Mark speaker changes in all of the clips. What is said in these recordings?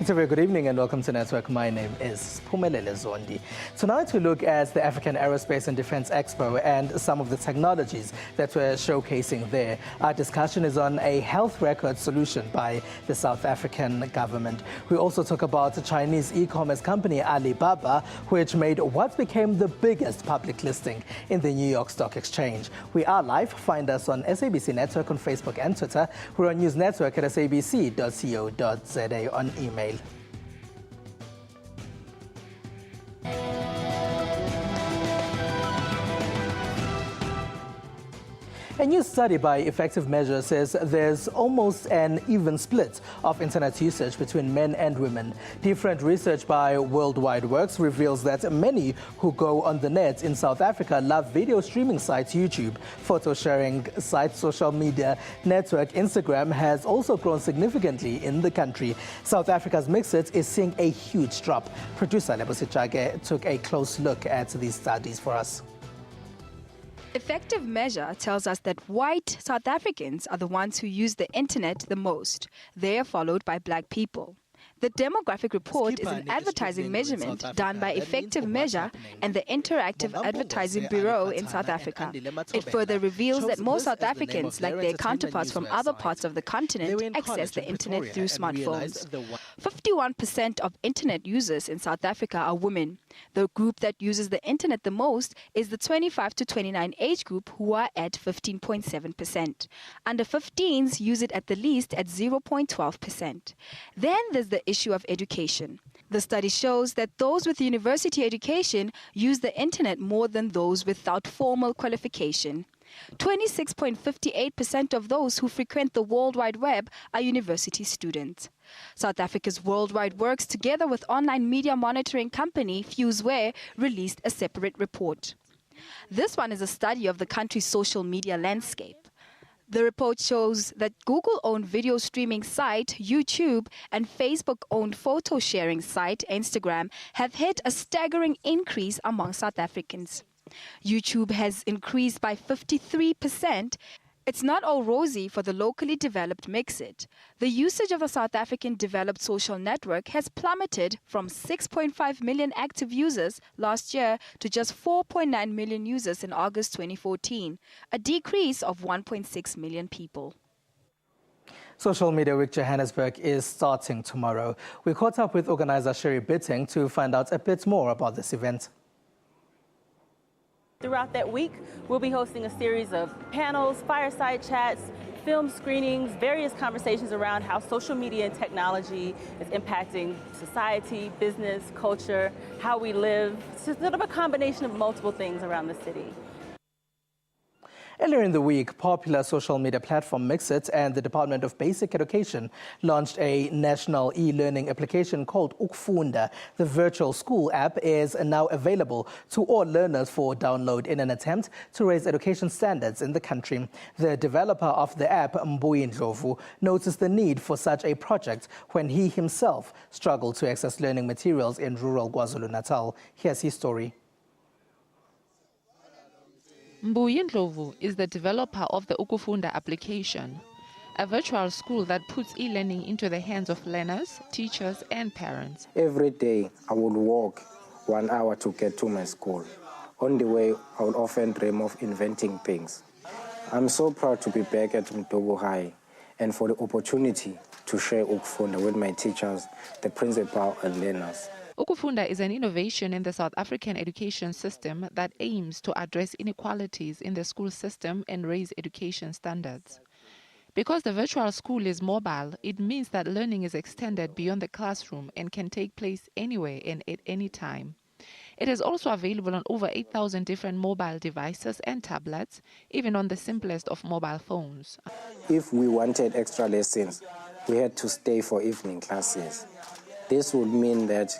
Speaker 1: It's a very good evening and welcome to Network. My name is Phumelele Zondi. Tonight we look at the African Aerospace and Defense Expo and some of the technologies that we're showcasing there. Our discussion is on a health record solution by the South African government. We also talk about the Chinese e-commerce company Alibaba, which made what became the biggest public listing in the New York Stock Exchange. We are live. Find us on SABC Network on Facebook and Twitter. We're on News Network at sabc.co.za on email. A new study by Effective Measure says there's almost an even split of internet usage between men and women. Different research by Worldwide Works reveals that many who go on the net in South Africa love video streaming sites YouTube. Photo sharing sites, social media network Instagram has also grown significantly in the country. South Africa's Mixit is seeing a huge drop. Producer Lebosi Chage took a close look at these studies for us.
Speaker 2: Effective Measure tells us that white South Africans are the ones who use the internet the most. They are followed by black people. The demographic report is an advertising measurement done by Effective Measure and the Interactive Advertising Bureau in South Africa. It further reveals that most South Africans, like their counterparts from other parts of the continent, access the internet through smartphones. 51% of internet users in South Africa are women. The group that uses the internet the most is the 25 to 29 age group, who are at 15.7%. Under 15s use it at the least at 0.12%. Then there's the issue of education. The study shows that those with university education use the internet more than those without formal qualification. 26.58% of those who frequent the World Wide Web are university students. South Africa's Worldwide Works, together with online media monitoring company Fuseware, released a separate report. This one is a study of the country's social media landscape. The report shows that Google-owned video streaming site YouTube and Facebook-owned photo sharing site Instagram have hit a staggering increase among South Africans. YouTube has increased by 53%. It's not all rosy for the locally developed Mixit. The usage of the South African developed social network has plummeted from 6.5 million active users last year to just 4.9 million users in August 2014, a decrease of 1.6 million people.
Speaker 1: Social Media Week Johannesburg is starting tomorrow. We caught up with organizer Sherry Bitting to find out a bit more about this event.
Speaker 3: Throughout that week, we'll be hosting a series of panels, fireside chats, film screenings, various conversations around how social media and technology is impacting society, business, culture, how we live. It's just sort of a combination of multiple things around the city.
Speaker 1: Earlier in the week, popular social media platform Mixit and the Department of Basic Education launched a national e-learning application called Ukufunda. The virtual school app is now available to all learners for download in an attempt to raise education standards in the country. The developer of the app, Ndlovu, noticed the need for such a project when he himself struggled to access learning materials in rural KwaZulu-Natal. Here's his story.
Speaker 4: Ndlovu is the developer of the Ukufunda application, a virtual school that puts e-learning into the hands of learners, teachers and parents.
Speaker 5: Every day I would walk 1 hour to get to my school. On the way, I would often dream of inventing things. I'm so proud to be back at Togo High and for the opportunity to share Ukufunda with my teachers, the principal and learners.
Speaker 4: Ukufunda is an innovation in the South African education system that aims to address inequalities in the school system and raise education standards. Because the virtual school is mobile, it means that learning is extended beyond the classroom and can take place anywhere and at any time. It is also available on over 8,000 different mobile devices and tablets, even on the simplest of mobile phones.
Speaker 5: If we wanted extra lessons, we had to stay for evening classes. This would mean that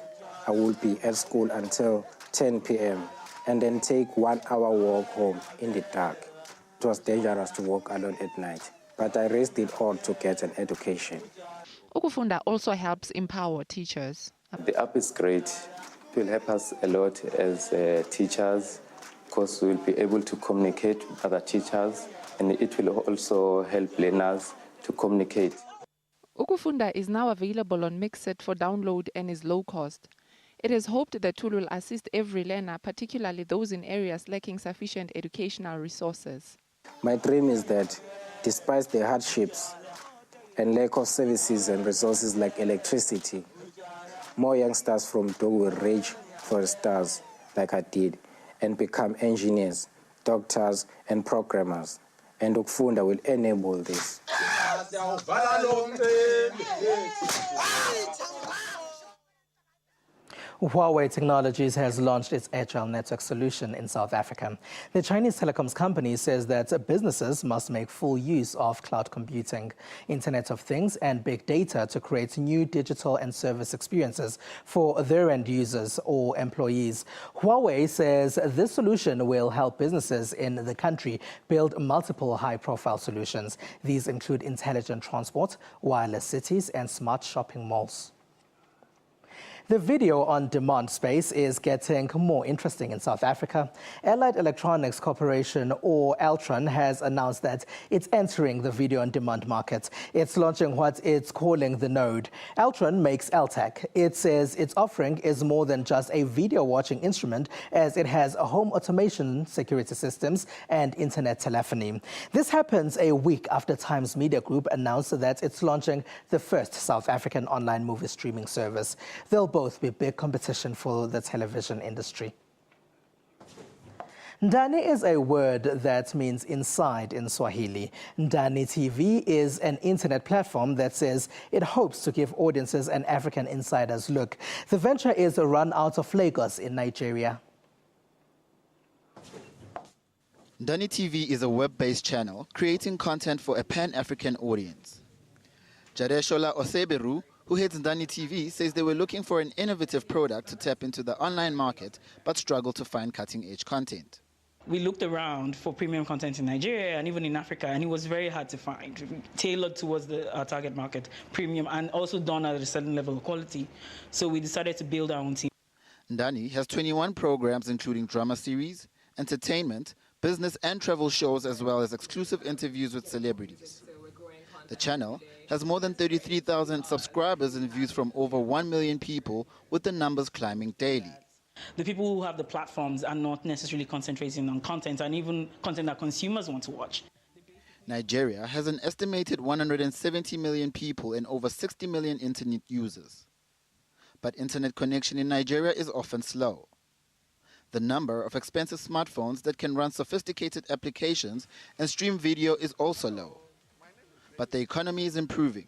Speaker 5: I would be at school until 10 p.m. and then take 1 hour walk home in the dark. It was dangerous to walk alone at night, but I risked it all to get an education.
Speaker 4: Ukufunda also helps empower teachers.
Speaker 6: The app is great. It will help us a lot as teachers because we'll be able to communicate with other teachers, and it will also help learners to communicate.
Speaker 4: Ukufunda is now available on Mixit for download and is low cost. It is hoped the tool will assist every learner, particularly those in areas lacking sufficient educational resources.
Speaker 5: My dream is that, despite the hardships and lack of services and resources like electricity, more youngsters from Togo will reach for stars like I did and become engineers, doctors, and programmers. And Ukufunda will enable this.
Speaker 1: Huawei Technologies has launched its Agile Network solution in South Africa. The Chinese telecoms company says that businesses must make full use of cloud computing, Internet of Things, and big data to create new digital and service experiences for their end users or employees. Huawei says this solution will help businesses in the country build multiple high-profile solutions. These include intelligent transport, wireless cities, and smart shopping malls. The video-on-demand space is getting more interesting in South Africa. Allied Electronics Corporation, or Altron, has announced that it's entering the video-on-demand market. It's launching what it's calling the Node. Altron makes LTAC. It says its offering is more than just a video-watching instrument, as it has home automation, security systems, and internet telephony. This happens a week after Times Media Group announced that it's launching the first South African online movie streaming service. They'll both be big competition for the television industry. Ndani is a word that means inside in Swahili. Ndani TV is an internet platform that says it hopes to give audiences an African insider's look. The venture is run out of Lagos in Nigeria.
Speaker 7: Ndani TV is a web-based channel creating content for a pan-African audience. Jareshola Oseberu, who heads Ndani TV, says they were looking for an innovative product to tap into the online market, but struggled to find cutting-edge content.
Speaker 8: We looked around for premium content in Nigeria and even in Africa, and it was very hard to find, tailored towards our target market, premium, and also done at a certain level of quality. So we decided to build our own team.
Speaker 7: Ndani has 21 programs, including drama series, entertainment, business and travel shows, as well as exclusive interviews with celebrities. The channel has more than 33,000 subscribers and views from over 1 million people, with the numbers climbing daily.
Speaker 8: The people who have the platforms are not necessarily concentrating on content, and even content that consumers want to watch.
Speaker 7: Nigeria has an estimated 170 million people and over 60 million internet users. But internet connection in Nigeria is often slow. The number of expensive smartphones that can run sophisticated applications and stream video is also low. But the economy is improving.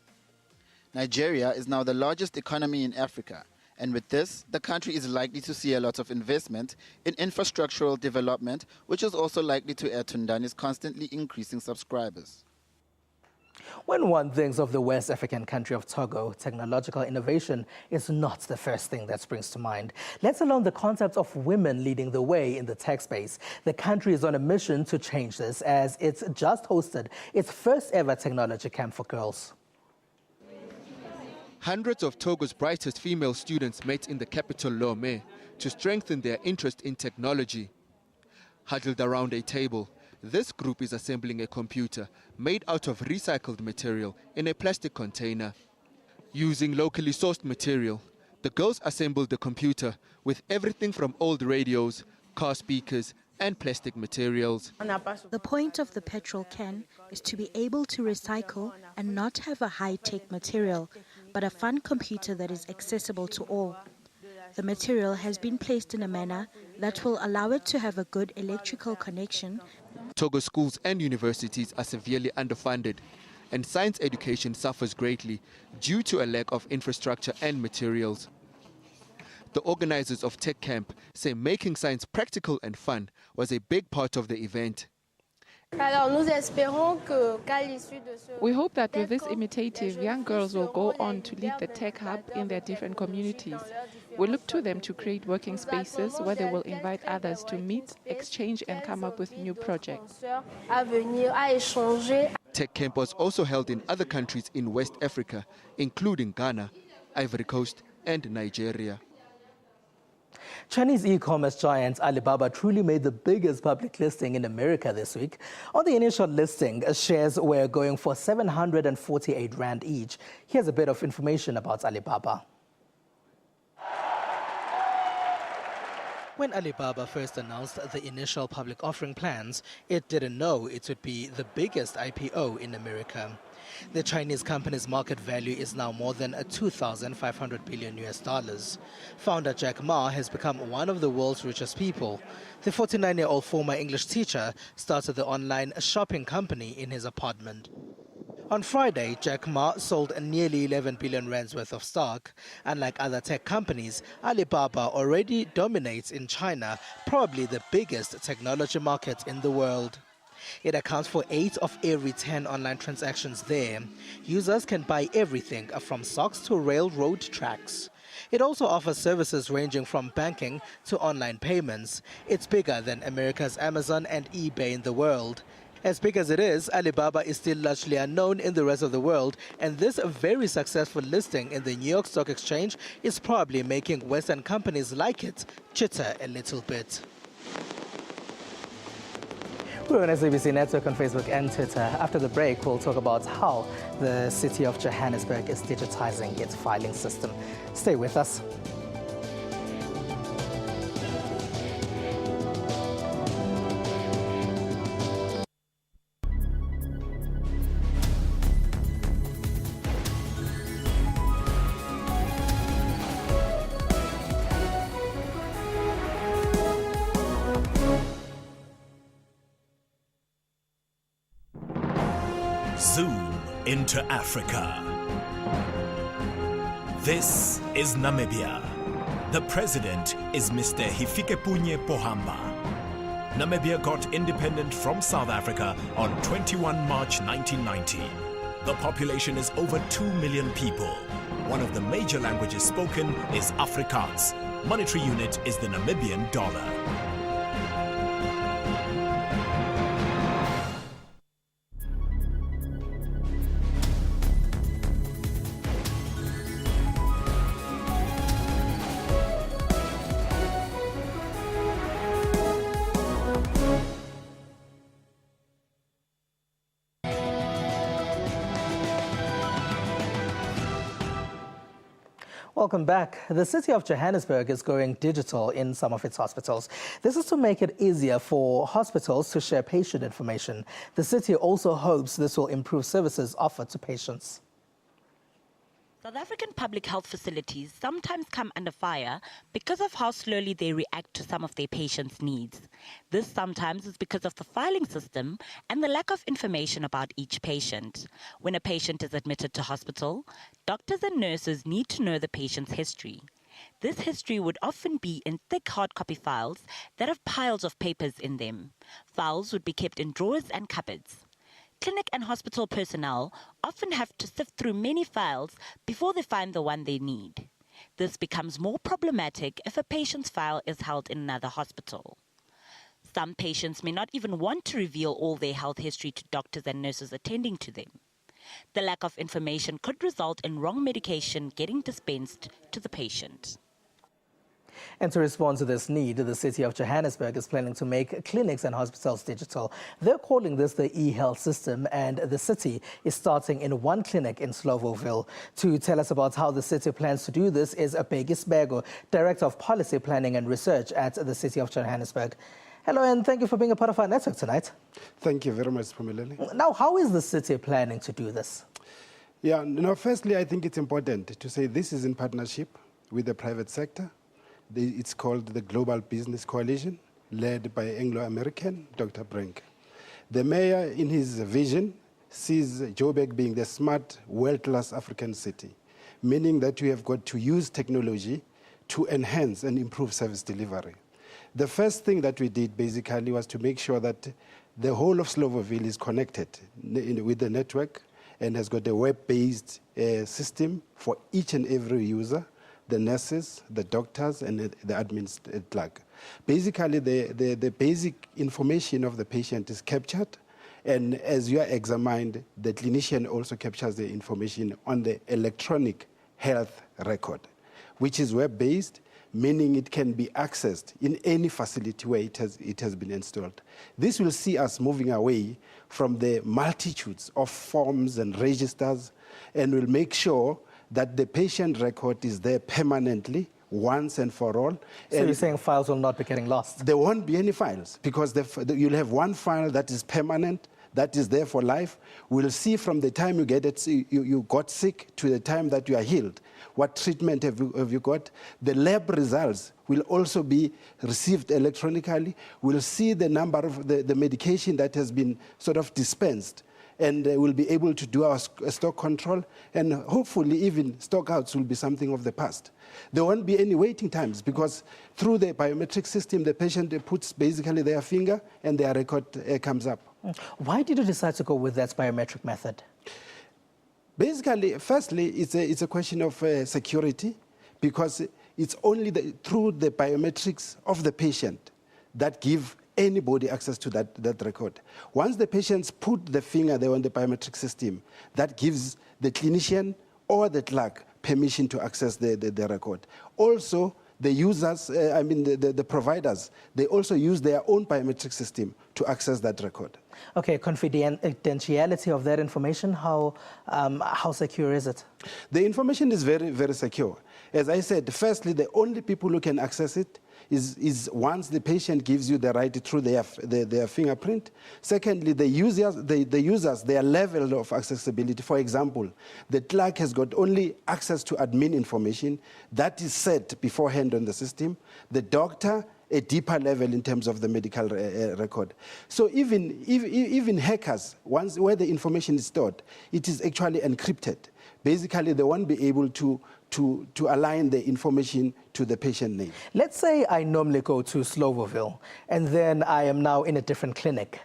Speaker 7: Nigeria is now the largest economy in Africa, and with this, the country is likely to see a lot of investment in infrastructural development, which is also likely to add to Ndani's constantly increasing subscribers.
Speaker 1: When one thinks of the West African country of Togo, technological innovation is not the first thing that springs to mind, let alone the concept of women leading the way in the tech space. The country is on a mission to change this, as it's just hosted its first ever technology camp for girls.
Speaker 9: Hundreds of Togo's brightest female students met in the capital Lomé to strengthen their interest in technology. Huddled around a table, this group is assembling a computer made out of recycled material in a plastic container. Using locally sourced material, the girls assembled the computer with everything from old radios, car speakers, and plastic materials.
Speaker 10: The point of the petrol can is to be able to recycle and not have a high-tech material, but a fun computer that is accessible to all. The material has been placed in a manner that will allow it to have a good electrical connection.
Speaker 9: Togo schools and universities are severely underfunded, and science education suffers greatly due to a lack of infrastructure and materials. The organizers of Tech Camp say making science practical and fun was a big part of the event.
Speaker 4: We hope that with this initiative, young girls will go on to lead the tech hub in their different communities. We look to them to create working spaces where they will invite others to meet, exchange, and come up with new projects.
Speaker 9: Tech Camp was also held in other countries in West Africa, including Ghana, Ivory Coast, and Nigeria.
Speaker 1: Chinese e-commerce giant Alibaba truly made the biggest public listing in America this week. On the initial listing, shares were going for 748 Rand each. Here's a bit of information about Alibaba. When Alibaba first announced the initial public offering plans, it didn't know it would be the biggest IPO in America. The Chinese company's market value is now more than $2,500 billion. Founder Jack Ma has become one of the world's richest people. The 49-year-old former English teacher started the online shopping company in his apartment. On Friday, Jack Ma sold nearly 11 billion rands worth of stock. Unlike other tech companies, Alibaba already dominates in China, probably the biggest technology market in the world. It accounts for 8 of every 10 online transactions there. Users can buy everything from socks to railroad tracks. It also offers services ranging from banking to online payments. It's bigger than America's Amazon and eBay in the world. As big as it is, Alibaba is still largely unknown in the rest of the world, and this very successful listing in the New York Stock Exchange is probably making Western companies like it chitter a little bit. We're on SABC Network on Facebook and Twitter. After the break, we'll talk about how the city of Johannesburg is digitizing its filing system. Stay with us.
Speaker 11: Zoom into Africa. This is Namibia. The president is Mr. Hifikepunye Pohamba. Namibia got independent from South Africa on 21 March 1990. The population is over 2 million people. One of the major languages spoken is Afrikaans. Monetary unit is the Namibian dollar.
Speaker 1: Welcome back. The city of Johannesburg is going digital in some of its hospitals. This is to make it easier for hospitals to share patient information. The city also hopes this will improve services offered to patients.
Speaker 12: South African public health facilities sometimes come under fire because of how slowly they react to some of their patients' needs. This sometimes is because of the filing system and the lack of information about each patient. When a patient is admitted to hospital, doctors and nurses need to know the patient's history. This history would often be in thick hard copy files that have piles of papers in them. Files would be kept in drawers and cupboards. Clinic and hospital personnel often have to sift through many files before they find the one they need. This becomes more problematic if a patient's file is held in another hospital. Some patients may not even want to reveal all their health history to doctors and nurses attending to them. The lack of information could result in wrong medication getting dispensed to the patient.
Speaker 1: And to respond to this need, the city of Johannesburg is planning to make clinics and hospitals digital. They're calling this the Ehealth System, and the city is starting in one clinic in Slovo'ville. To tell us about how the city plans to do this is Bheki Sibego, Director of Policy Planning and Research at the city of Johannesburg. Hello, and thank you for being a part of our network tonight.
Speaker 13: Thank you very much, Pumileli.
Speaker 1: Now, how is the city planning to do this?
Speaker 13: Yeah, firstly, I think it's important to say this is in partnership with the private sector. It's called the Global Business Coalition, led by Anglo-American Dr. Brink. The mayor, in his vision, sees Joburg being the smart, world-class African city, meaning that we have got to use technology to enhance and improve service delivery. The first thing that we did basically was to make sure that the whole of Slovo'ville is connected with the network and has got a web-based system for each and every user, the nurses, the doctors, and the admin clerk. Basically, the basic information of the patient is captured, and as you are examined, the clinician also captures the information on the electronic health record, which is web-based, meaning it can be accessed in any facility where it has been installed. This will see us moving away from the multitudes of forms and registers, and will make sure that the patient record is there permanently, once and for all.
Speaker 1: So you're saying files will not be getting lost?
Speaker 13: There won't be any files, because you'll have one file that is permanent, that is there for life. We'll see from the time you get it, you got sick to the time that you are healed. What treatment have you got? The lab results will also be received electronically. We'll see the number of the medication that has been sort of dispensed, and we'll be able to do our stock control, and hopefully even stockouts will be something of the past. There won't be any waiting times, because through the biometric system, the patient puts basically their finger and their record comes up.
Speaker 1: Why did you decide to go with that biometric method?
Speaker 13: Basically, firstly, it's a question of security, because it's only through the biometrics of the patient that give anybody access to that record. Once the patients put the finger there on the biometric system, that gives the clinician or the clerk permission to access the record. Also, the users, the providers, they also use their own biometric system to access that record.
Speaker 1: Okay, confidentiality of that information, how secure is it?
Speaker 13: The information is very, very secure. As I said, firstly, the only people who can access it is once the patient gives you the right through their fingerprint. Secondly, the users, their level of accessibility. For example, the clerk has got only access to admin information that is set beforehand on the system. The doctor, a deeper level in terms of the medical record. So even hackers, where the information is stored, it is actually encrypted. Basically, they won't be able to align the information to the patient name.
Speaker 1: Let's say I normally go to Slovoville, and then I am now in a different clinic.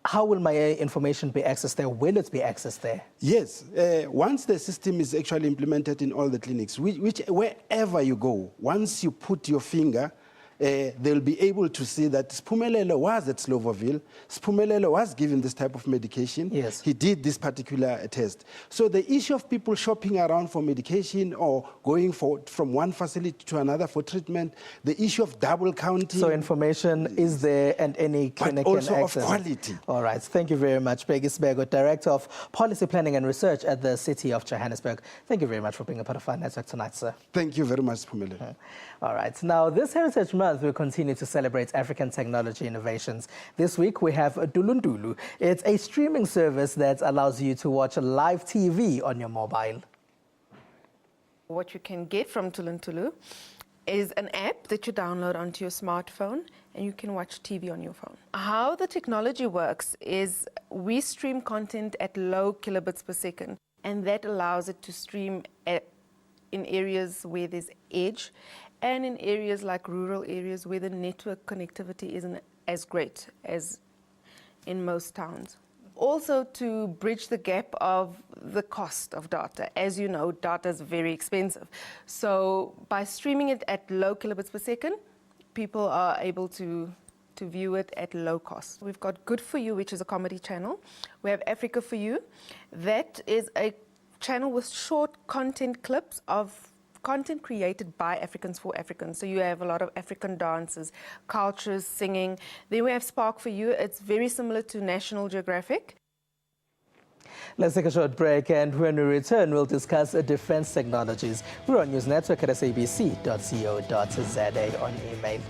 Speaker 1: How will my information be accessed there? Will it be accessed there?
Speaker 13: Yes. Once the system is actually implemented in all the clinics, wherever you go, once you put your finger, they'll be able to see that Spumelelo was at Slovoville, Spumelelo was given this type of medication,
Speaker 1: yes.
Speaker 13: He did this particular test. So the issue of people shopping around for medication or going from one facility to another for treatment, the issue of double counting.
Speaker 1: So information is there and any clinic can access.
Speaker 13: But also of quality.
Speaker 1: All right, thank you very much. Peggy Sbego, Director of Policy Planning and Research at the City of Johannesburg. Thank you very much for being a part of our network tonight, sir.
Speaker 13: Thank you very much, Spumelelo.
Speaker 1: All right, now this Heritage Month will continue to celebrate African technology innovations. This week we have Duluntulu. It's a streaming service that allows you to watch live TV on your mobile.
Speaker 14: What you can get from Duluntulu is an app that you download onto your smartphone, and you can watch TV on your phone. How the technology works is we stream content at low kilobits per second, and that allows it to stream in areas where there's edge, and in areas like rural areas where the network connectivity isn't as great as in most towns. Also, to bridge the gap of the cost of data. As you know, data is very expensive. So by streaming it at low kilobits per second, people are able to view it at low cost. We've got Good For You, which is a comedy channel. We have Africa For You. That is a channel with short content clips of content created by Africans for Africans. So you have a lot of African dances, cultures, singing. Then we have Spark For You. It's very similar to National Geographic.
Speaker 1: Let's take a short break, and when we return, we'll discuss defense technologies. We're on News Network at sabc.co.za on email.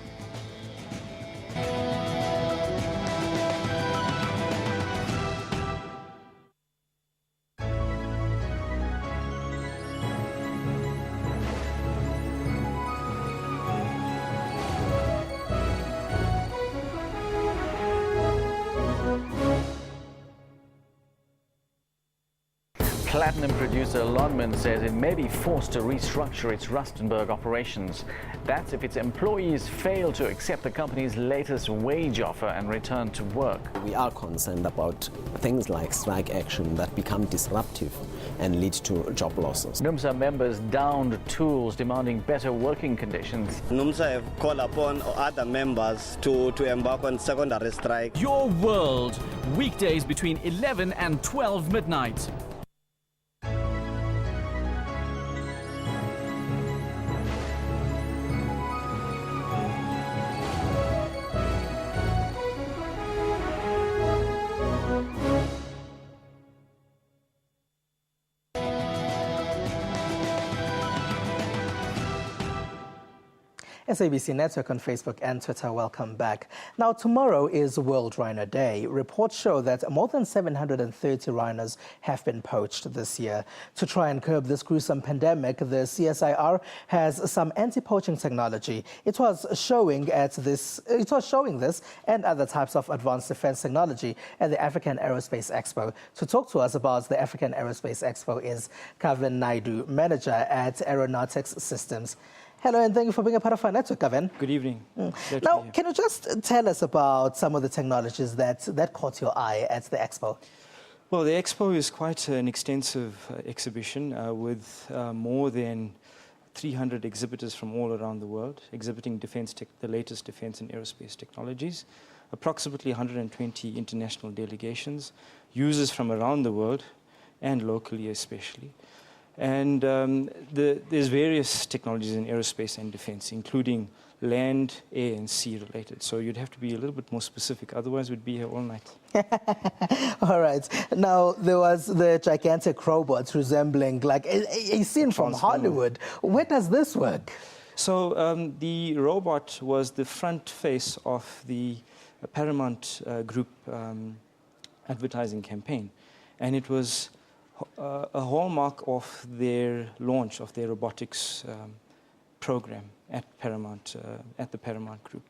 Speaker 15: Platinum producer Lonman says it may be forced to restructure its Rustenburg operations. That's if its employees fail to accept the company's latest wage offer and return to work.
Speaker 16: We are concerned about things like strike action that become disruptive and lead to job losses.
Speaker 15: NUMSA members downed tools demanding better working conditions.
Speaker 17: NUMSA have called upon other members to embark on secondary strike.
Speaker 18: Your World, weekdays between 11 and 12 midnight.
Speaker 1: SABC Network on Facebook and Twitter, welcome back. Now, tomorrow is World Rhino Day. Reports show that more than 730 rhinos have been poached this year. To try and curb this gruesome pandemic, the CSIR has some anti-poaching technology. It was showing this and other types of advanced defense technology at the African Aerospace Expo. To talk to us about the African Aerospace Expo is Kavin Naidu, manager at Aerospace Systems. Hello, and thank you for being a part of our network, Kavin.
Speaker 19: Good evening.
Speaker 1: Now, can you just tell us about some of the technologies that caught your eye at the Expo?
Speaker 19: Well, the Expo is quite an extensive exhibition with more than 300 exhibitors from all around the world, exhibiting the latest defense and aerospace technologies, approximately 120 international delegations, users from around the world, and locally especially. And there's various technologies in aerospace and defense, including land, air, and sea related. So you'd have to be a little bit more specific, otherwise we'd be here all night.
Speaker 1: All right. Now, there was the gigantic robots resembling like a scene from Hollywood. Where does this work?
Speaker 19: So the robot was the front face of the Paramount Group advertising campaign, and it was a hallmark of their launch of their robotics program at Paramount, at the Paramount Group.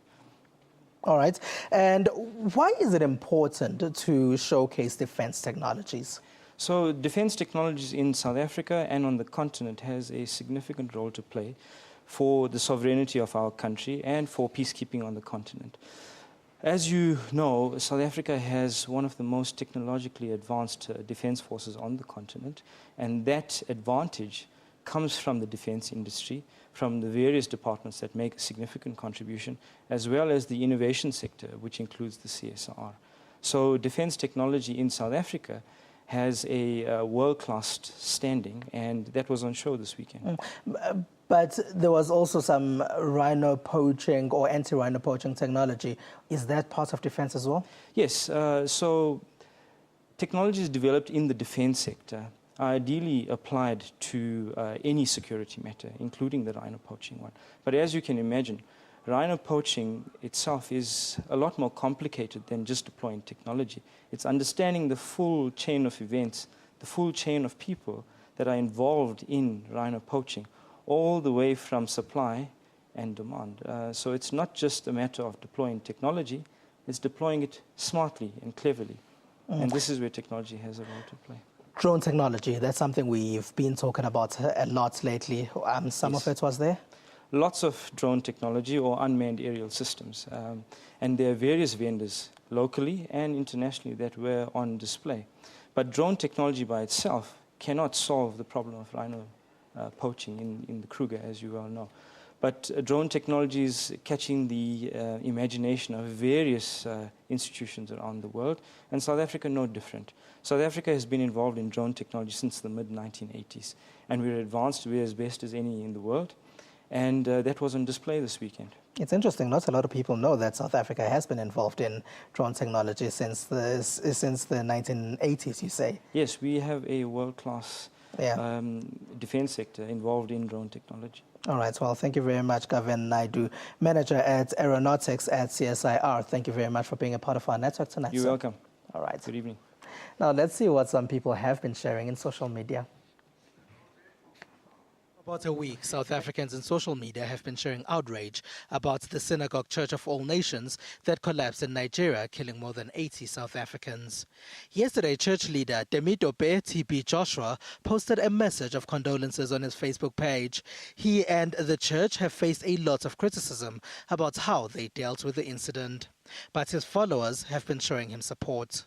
Speaker 1: All right. And why is it important to showcase defense technologies?
Speaker 19: So defense technologies in South Africa and on the continent has a significant role to play for the sovereignty of our country and for peacekeeping on the continent. As you know, South Africa has one of the most technologically advanced defense forces on the continent, and that advantage comes from the defense industry, from the various departments that make a significant contribution, as well as the innovation sector, which includes the CSR. So defense technology in South Africa has a world-class standing, and that was on show this weekend.
Speaker 1: But there was also some rhino poaching or anti-rhino poaching technology. Is that part of defense as well?
Speaker 19: Yes. So technologies developed in the defense sector are ideally applied to any security matter, including the rhino poaching one. But as you can imagine, rhino poaching itself is a lot more complicated than just deploying technology. It's understanding the full chain of events, the full chain of people that are involved in rhino poaching, all the way from supply and demand. So it's not just a matter of deploying technology, it's deploying it smartly and cleverly. And this is where technology has a role to play.
Speaker 1: Drone technology, that's something we've been talking about a lot lately. Some of it was there?
Speaker 19: Lots of drone technology or unmanned aerial systems. And there are various vendors, locally and internationally, that were on display. But drone technology by itself cannot solve the problem of rhino poaching in the Kruger, as you well know. But drone technology is catching the imagination of various institutions around the world, and South Africa no different. South Africa has been involved in drone technology since the mid-1980s, and we're advanced, we're as best as any in the world, and that was on display this weekend.
Speaker 1: It's interesting, not a lot of people know that South Africa has been involved in drone technology since the 1980s, you say?
Speaker 19: Yes, we have a world-class defense sector involved in drone technology.
Speaker 1: All right. Well, thank you very much, Kavin Naidu, manager at Aeronautics at CSIR. Thank you very much for being a part of our network tonight.
Speaker 19: You're welcome.
Speaker 1: All right.
Speaker 19: Good evening.
Speaker 1: Now, let's see what some people have been sharing in social media. About a week, South Africans in social media have been sharing outrage about the Synagogue Church of All Nations that collapsed in Nigeria, killing more than 80 South Africans. Yesterday, church leader Temitope TB Joshua posted a message of condolences on his Facebook page. He and the church have faced a lot of criticism about how they dealt with the incident, but his followers have been showing him support.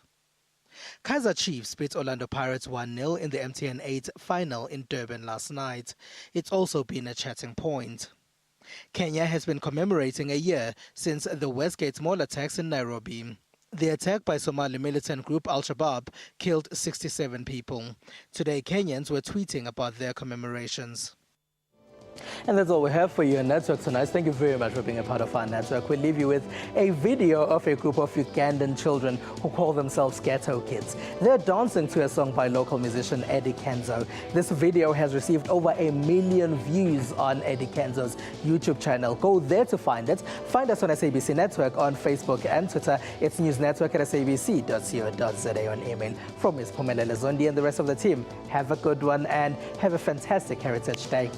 Speaker 1: Kaizer Chiefs beat Orlando Pirates 1-0 in the MTN 8 final in Durban last night. It's also been a chatting point. Kenya has been commemorating a year since the Westgate Mall attacks in Nairobi. The attack by Somali militant group Al-Shabaab killed 67 people. Today, Kenyans were tweeting about their commemorations. And that's all we have for you on Network tonight. Thank you very much for being a part of our network. We'll leave you with a video of a group of Ugandan children who call themselves Ghetto Kids. They're dancing to a song by local musician Eddie Kenzo. This video has received over 1 million views on Eddie Kenzo's YouTube channel. Go there to find it. Find us on SABC Network on Facebook and Twitter. It's newsnetwork@sabc.co.za on email. From Ms. Phumelele Zondi and the rest of the team, have a good one and have a fantastic Heritage Day.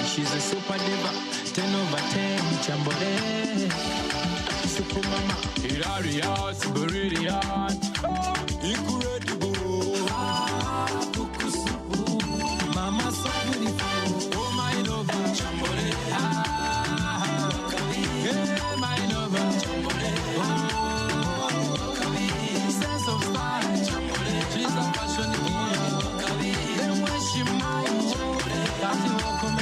Speaker 20: She's a super diva, 10 over 10, chambole. Super mama, hilarious, brilliant, incredible. Mama so beautiful, oh my lover, chambole. Yeah, my lover, chambole. Sense of style, chambole. She's a fashion queen. Then when she moves, that's the welcome.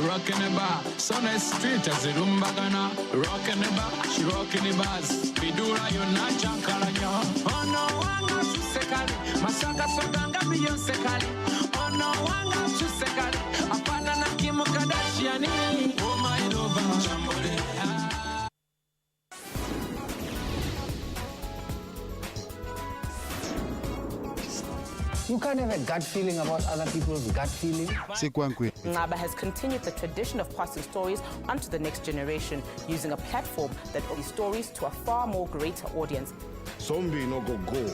Speaker 20: Rockin' the bar, son is street as a rumbagana. Rockin' the bar, she rockin' the bars. Bidura yonacha kalanya. Oh no, wanga chusekali. Masaka soganga Beyonce kali. Oh no, wanga chusekali. Apana na Kim Kardashian. Oh my lover, chambole.
Speaker 21: You can't have a gut feeling about other people's gut feeling.
Speaker 22: Ngaba has continued the tradition of passing stories onto the next generation using a platform that offers stories to a far more greater audience.
Speaker 23: Zombie no go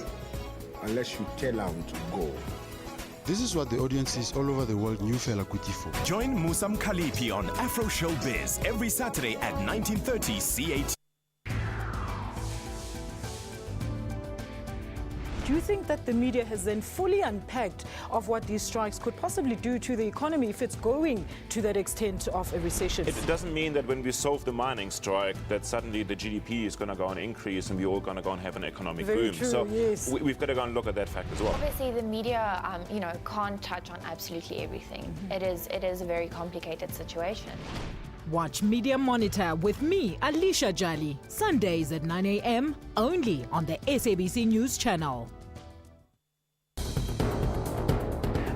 Speaker 23: unless you tell them to go.
Speaker 24: This is what the audiences all over the world knew Fela Kuti for.
Speaker 11: Join Musam Khalipi on Afro Showbiz every Saturday at 19:30 CAT.
Speaker 25: Do you think that the media has then fully unpacked of what these strikes could possibly do to the economy if it's going to that extent of a recession?
Speaker 26: It doesn't mean that when we solve the mining strike that suddenly the GDP is going to go and increase and we're all going to go and have an economic
Speaker 25: Very
Speaker 26: boom.
Speaker 25: true,
Speaker 26: So
Speaker 25: yes.
Speaker 26: we've got to go and look at that fact as well.
Speaker 27: Obviously, the media, can't touch on absolutely everything.
Speaker 25: Mm-hmm.
Speaker 27: It is a very complicated situation.
Speaker 28: Watch Media Monitor with me, Alicia Jali, Sundays at 9 a.m. only on the SABC News channel.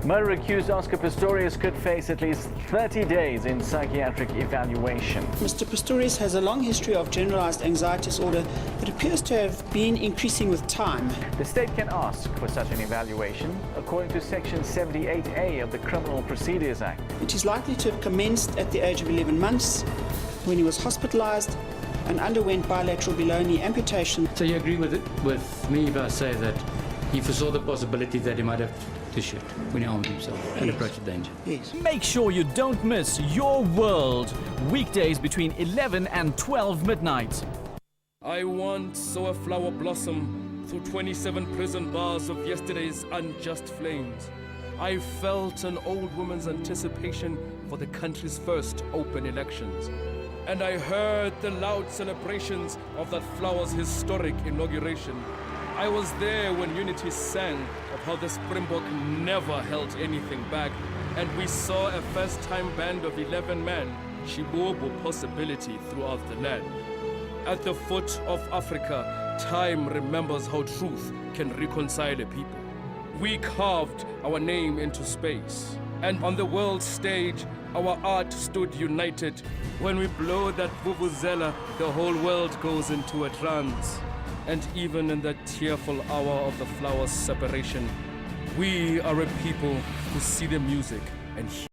Speaker 15: Murder-accused Oscar Pistorius could face at least 30 days in psychiatric evaluation.
Speaker 29: Mr. Pistorius has a long history of generalized anxiety disorder that appears to have been increasing with time.
Speaker 15: The state can ask for such an evaluation, according to Section 78A of the Criminal Procedures Act.
Speaker 29: It is likely to have commenced at the age of 11 months when he was hospitalized and underwent bilateral below-knee amputation.
Speaker 30: So you agree with me if I say that he foresaw the possibility that he might have to shoot when he armed himself and approached danger.
Speaker 29: Yes.
Speaker 18: Make sure you don't miss Your World, weekdays between 11 and 12 midnight.
Speaker 31: I once saw a flower blossom through 27 prison bars of yesterday's unjust flames. I felt an old woman's anticipation for the country's first open elections. And I heard the loud celebrations of that flower's historic inauguration. I was there when Unity sang of how the Springbok never held anything back, and we saw a first-time band of 11 men, Shibobo possibility throughout the land. At the foot of Africa, time remembers how truth can reconcile a people. We carved our name into space, and on the world stage, our art stood united. When we blow that vuvuzela, the whole world goes into a trance. And even in that tearful hour of the flower's separation, we are a people who see the music and hear.